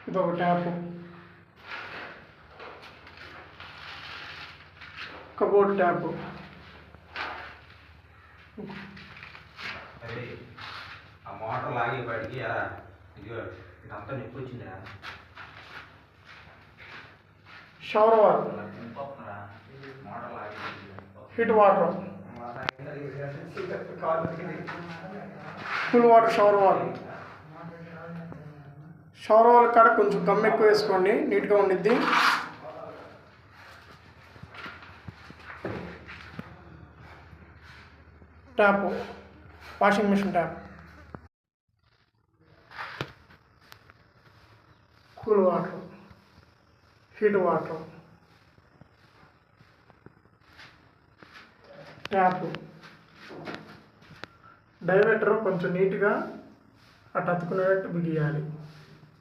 ఇదొక tap, cupboard tap, ఆ motor లాగే బయటికి ఇదిగో ఇదంతా నిప్పు వచ్చిందా. షవర్ వాల్, మోటార్ లాగే heat water, cool water shower wall. Shower wall కాడ కొంచెం గమ్ ఎక్కువ వేసుకోండి, నీట్గా ఉండిద్ది. Tap, washing machine tap, cool water, heat water, tap. Diverter కొంచెం నీట్గా అటు అతుకునేటట్టు బిగియాలి.